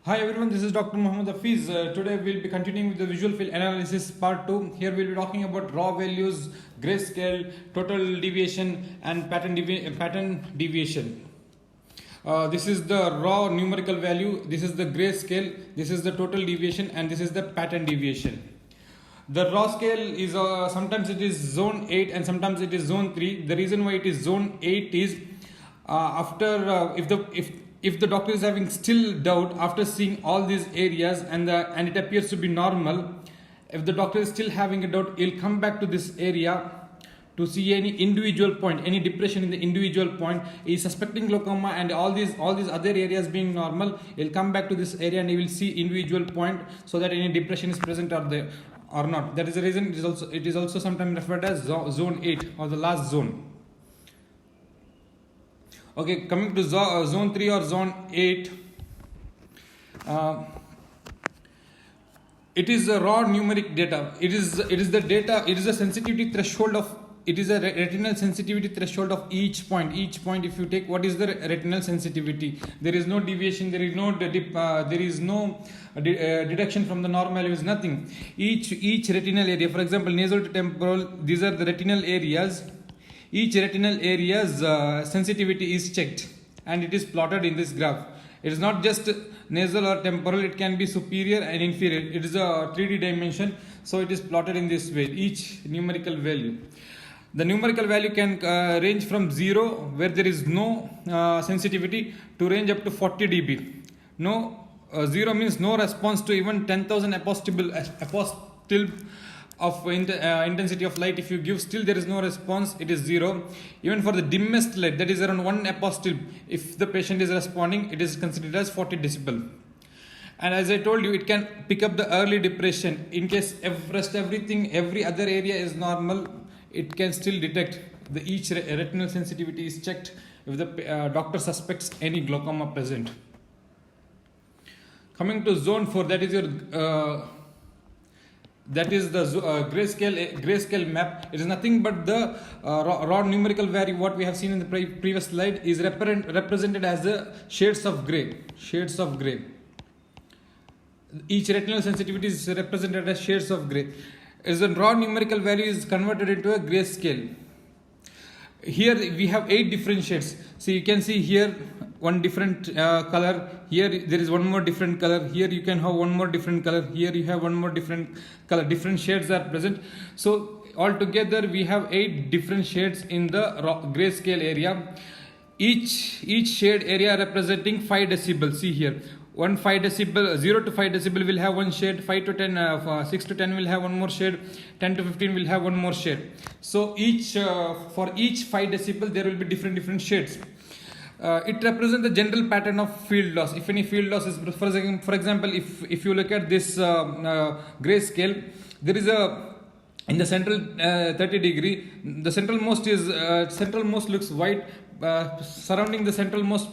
Hi everyone, this is Dr. Mohammed Hafiz. Today we'll be continuing with the visual field analysis part 2. Here we'll be talking about raw values, grayscale, total deviation and pattern deviation. This is the raw numerical value, this is the grayscale, this is the total deviation and this is the pattern deviation. The raw scale is sometimes it is zone 8 and sometimes it is zone 3. The reason why it is zone 8 is if the doctor is having still doubt after seeing all these areas and it appears to be normal, if the doctor is still having a doubt, he'll come back to this area to see any individual point, any depression in the individual point. He is suspecting glaucoma and all these other areas being normal. He'll come back to this area and he will see individual point so that any depression is present or there or not. That is the reason it is also sometimes referred as zone 8 or the last zone. Okay, coming to zone 3 or zone 8, it is a raw numeric data. It is the data. It is a sensitivity threshold of. It is a retinal sensitivity threshold of each point. Each point, if you take, what is the retinal sensitivity? There is no deviation. There is no deduction from the normal values. Nothing. Each retinal area. For example, nasal to temporal. These are the retinal areas. Each retinal area's sensitivity is checked and it is plotted in this graph. It is not just nasal or temporal, it can be superior and inferior. It is a 3D dimension, so it is plotted in this way, each numerical value. The numerical value can range from 0, where there is no sensitivity, to range up to 40 dB. 0 means no response to even 10,000 apostle of intensity of light. If you give, still there is no response, it is 0. Even for the dimmest light, that is around 1 apostle, if the patient is responding, it is considered as 40 decibel. And as I told you, it can pick up the early depression. In case every other area is normal, it can still detect. Each retinal sensitivity is checked if the doctor suspects any glaucoma present. Coming to zone 4, that is your that is the grayscale map. It is nothing but the raw numerical value. What we have seen in the previous slide is represented as the shades of gray. Each retinal sensitivity is represented as shades of gray. As the raw numerical value is converted into a grayscale. Here we have 8 different shades. So you can see here one different color. Here there is one more different color. Here you can have one more different color. Here you have one more different color. Different shades are present. So altogether we have 8 different shades in the grayscale area. Each shade area representing 5 decibel. See here. 5 decibel, 0 to 5 decibel will have one shade, 5 to 10, 6 to 10 will have one more shade, 10 to 15 will have one more shade. So for each 5 decibel there will be different shades. It represents the general pattern of field loss. If any field loss is, for example, if you look at this grayscale, there is in the central 30 degree, the centralmost looks white. Surrounding the centralmost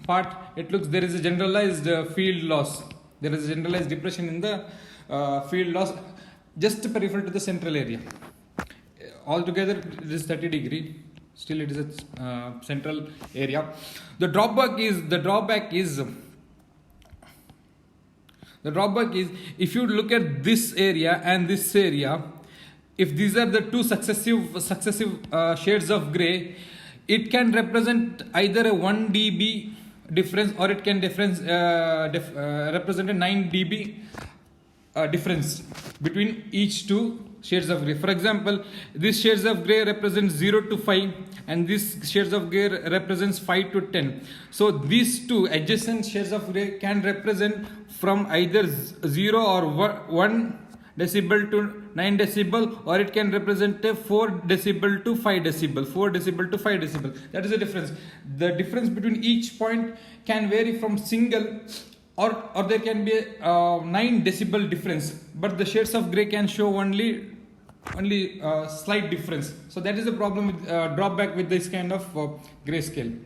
part, there is a generalized field loss. There is a generalized depression in the field loss just peripheral to the central area. Altogether it is 30 degree. Still it is a central area. The drawback is if you look at this area and this area, if these are the two successive shades of gray, it can represent either a 1 dB difference or it can represent a 9 dB difference between each two shades of gray. For example, this shades of gray represents 0 to 5 and this shades of gray represents 5 to 10. So these two adjacent shades of gray can represent from either 0 or 1 decibel to 9 decibel, or it can represent a 4 decibel to 5 decibel. 4 decibel to 5 decibel. That is the difference. The difference between each point can vary from single or there can be a 9 decibel difference, but the shades of gray can show only slight difference. So that is the problem with drawback with this kind of grayscale.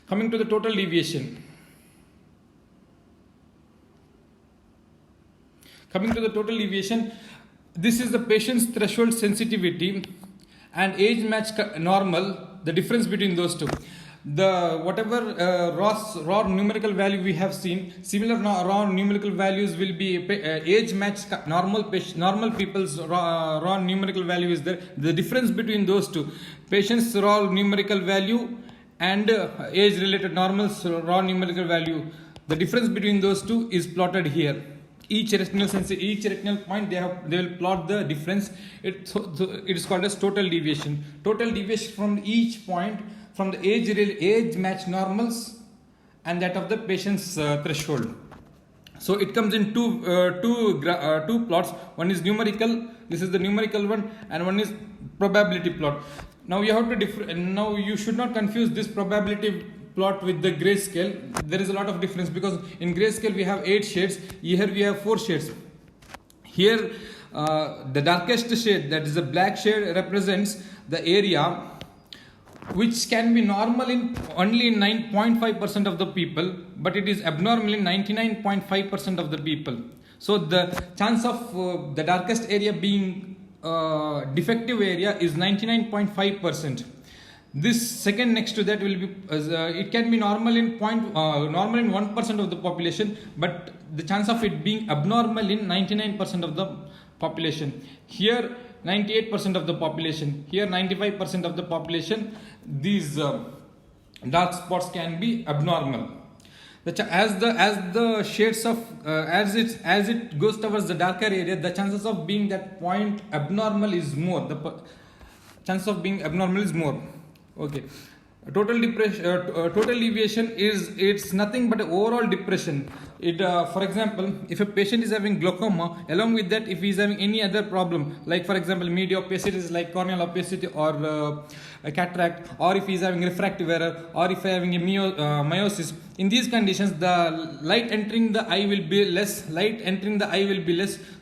Coming to the total deviation. This is the patient's threshold sensitivity and age match normal, the difference between those two. The whatever raw numerical value we have seen, similar raw numerical values will be age matched normal people's raw numerical value is there. The difference between those two, patient's raw numerical value and age related normal's raw numerical value, the difference between those two is plotted here. Each retinal point they will plot the difference. It is called as total deviation. Total deviation from each point from the age matched normals and that of the patient's threshold. So it comes in two plots. One is numerical. This is the numerical one, and one is probability plot. Now you have to now you should not confuse this probability plot with the grayscale. There is a lot of difference because in grayscale we have 8 shades. Here we have 4 shades. Here the darkest shade, that is the black shade, represents the area which can be normal in only 9.5% of the people, but it is abnormal in 99.5% of the people. So the chance of the darkest area being defective area is 99.5%. This second next to that will be it can be normal in 1% of the population, but the chance of it being abnormal in 99% of the population. Here 98% of the population, here 95% of the population, these dark spots can be abnormal. As the shades of as it goes towards the darker area, the chances of being that point abnormal is more. The chance of being abnormal is more. Okay. Total deviation is, it's nothing but overall depression. It for example, if a patient is having glaucoma, along with that if he is having any other problem, like for example media opacities like corneal opacity or a cataract, or if he is having refractive error, or if he is having a miosis, in these conditions the light entering the eye will be less,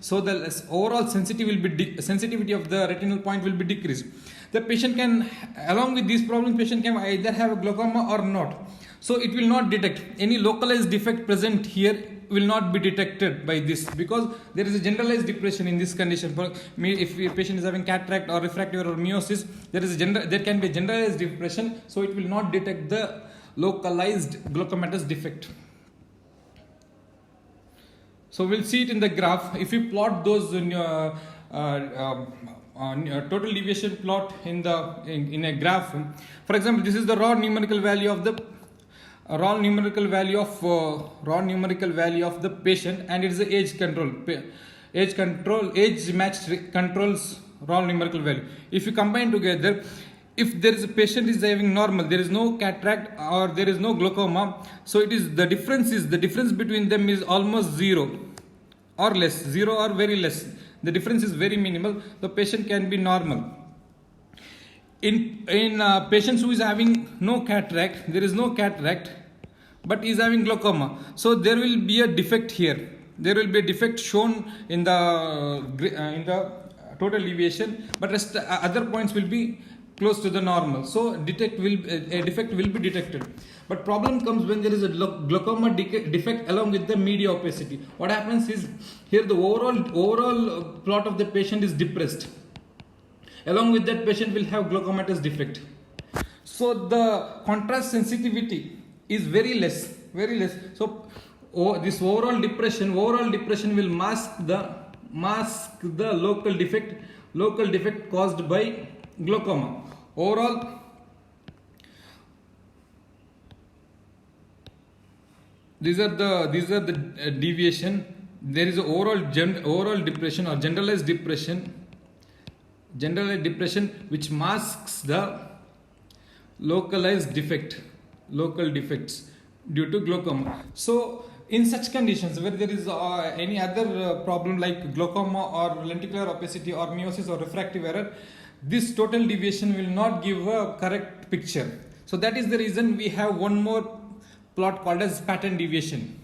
so the overall sensitivity of the retinal point will be decreased. The patient can, along with these problems, patient can either have a glaucoma or not. So it will not detect any localized defect present here, will not be detected by this, because there is a generalized depression in this condition. For me, if a patient is having cataract or refractive or miosis, there can be a generalized depression, so it will not detect the localized glaucomatous defect. So we'll see it in the graph. If you plot those total deviation plot in a graph. For example, this is the raw numerical value of the patient, and it is the age matched controls raw numerical value. If you combine together, if there is a patient is having normal, there is no cataract or there is no glaucoma, so it is the difference between them is almost zero or very less. The difference is very minimal. The patient can be normal. In patients who is having no cataract, there is no cataract, but is having glaucoma. So there will be a defect here. There will be a defect shown in the total deviation, but rest other points will be close to the normal. So a defect will be detected. But problem comes when there is a glaucoma defect along with the media opacity. What happens is here the overall plot of the patient is depressed. Along with that, patient will have glaucomatous defect. So the contrast sensitivity is very less. So this overall depression will mask the local defect caused by glaucoma. Overall, these are the deviation. There is a overall depression or generalized depression which masks the local defects due to glaucoma. So in such conditions where there is any other problem like glaucoma or lenticular opacity or miosis or refractive error, this total deviation will not give a correct picture. So that is the reason we have one more plot called as pattern deviation.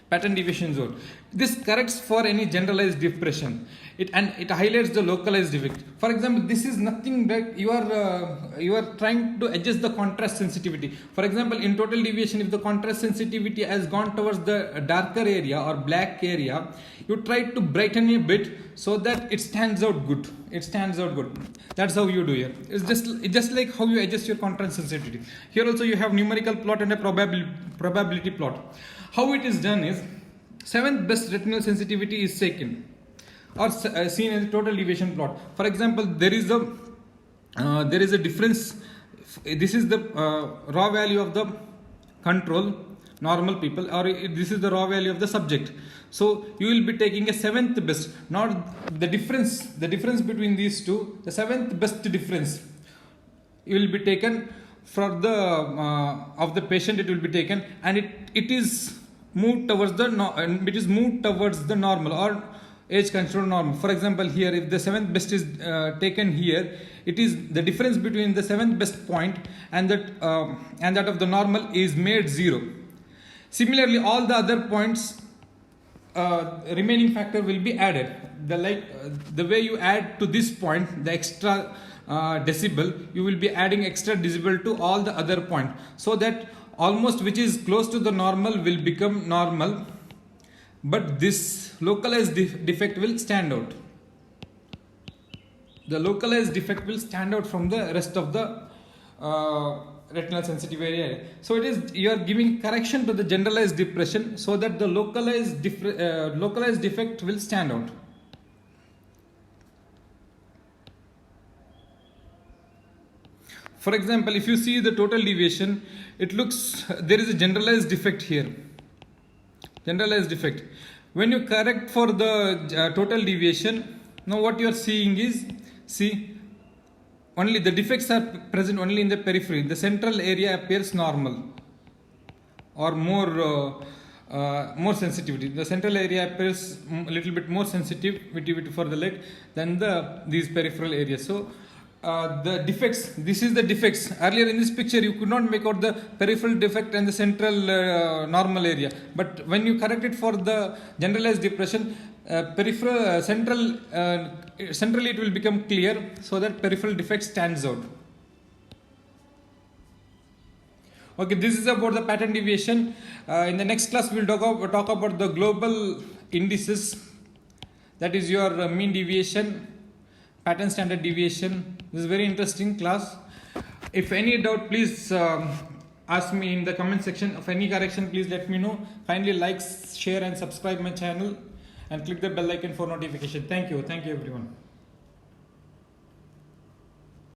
pattern deviation zone. This corrects for any generalized depression. It highlights the localized defect. For example, this is nothing that you are trying to adjust the contrast sensitivity. For example, in total deviation, if the contrast sensitivity has gone towards the darker area or black area, you try to brighten a bit so that it stands out good. It stands out good. That's how you do here. It's just like how you adjust your contrast sensitivity. Here also you have numerical plot and a probability plot. How it is done is, 7th best retinal sensitivity is taken or seen as a total deviation plot. For example, there is a difference. This is the raw value of the control, normal people, or this is the raw value of the subject. So you will be taking a 7th best. Now the difference between these two, the 7th best difference, you will be taken for the of the patient. It will be taken, and it is moved towards the normal or age controlled normal. For example, here if the 7th best is taken here, it is the difference between the 7th best point and that of the normal is made 0. Similarly, all the other points, remaining factor will be added. The way you add to this point the extra decibel, you will be adding extra decibel to all the other point, so that almost which is close to the normal will become normal, but this localized defect will stand out. The localized defect will stand out from the rest of the retinal sensitive area. So it is, you are giving correction to the generalized depression so that the localized defect will stand out. For example, if you see the total deviation, it looks there is a generalized defect here. Generalized defect. When you correct for the total deviation, now what you are seeing is, only the defects are present only in the periphery. The central area appears normal or more sensitivity. The central area appears a little bit more sensitivity for the light than these peripheral areas. So the defects, this is the defects. Earlier in this picture you could not make out the peripheral defect and the central normal area, but when you correct it for the generalized depression, centrally it will become clear, so that peripheral defect stands out. Okay, this is about the pattern deviation. In the next class we will talk about the global indices, that is your mean deviation, pattern standard deviation. This is a very interesting class. If any doubt, please ask me in the comment section. Of any correction, please let me know. Finally, like, share and subscribe my channel and click the bell icon for notification. Thank you everyone.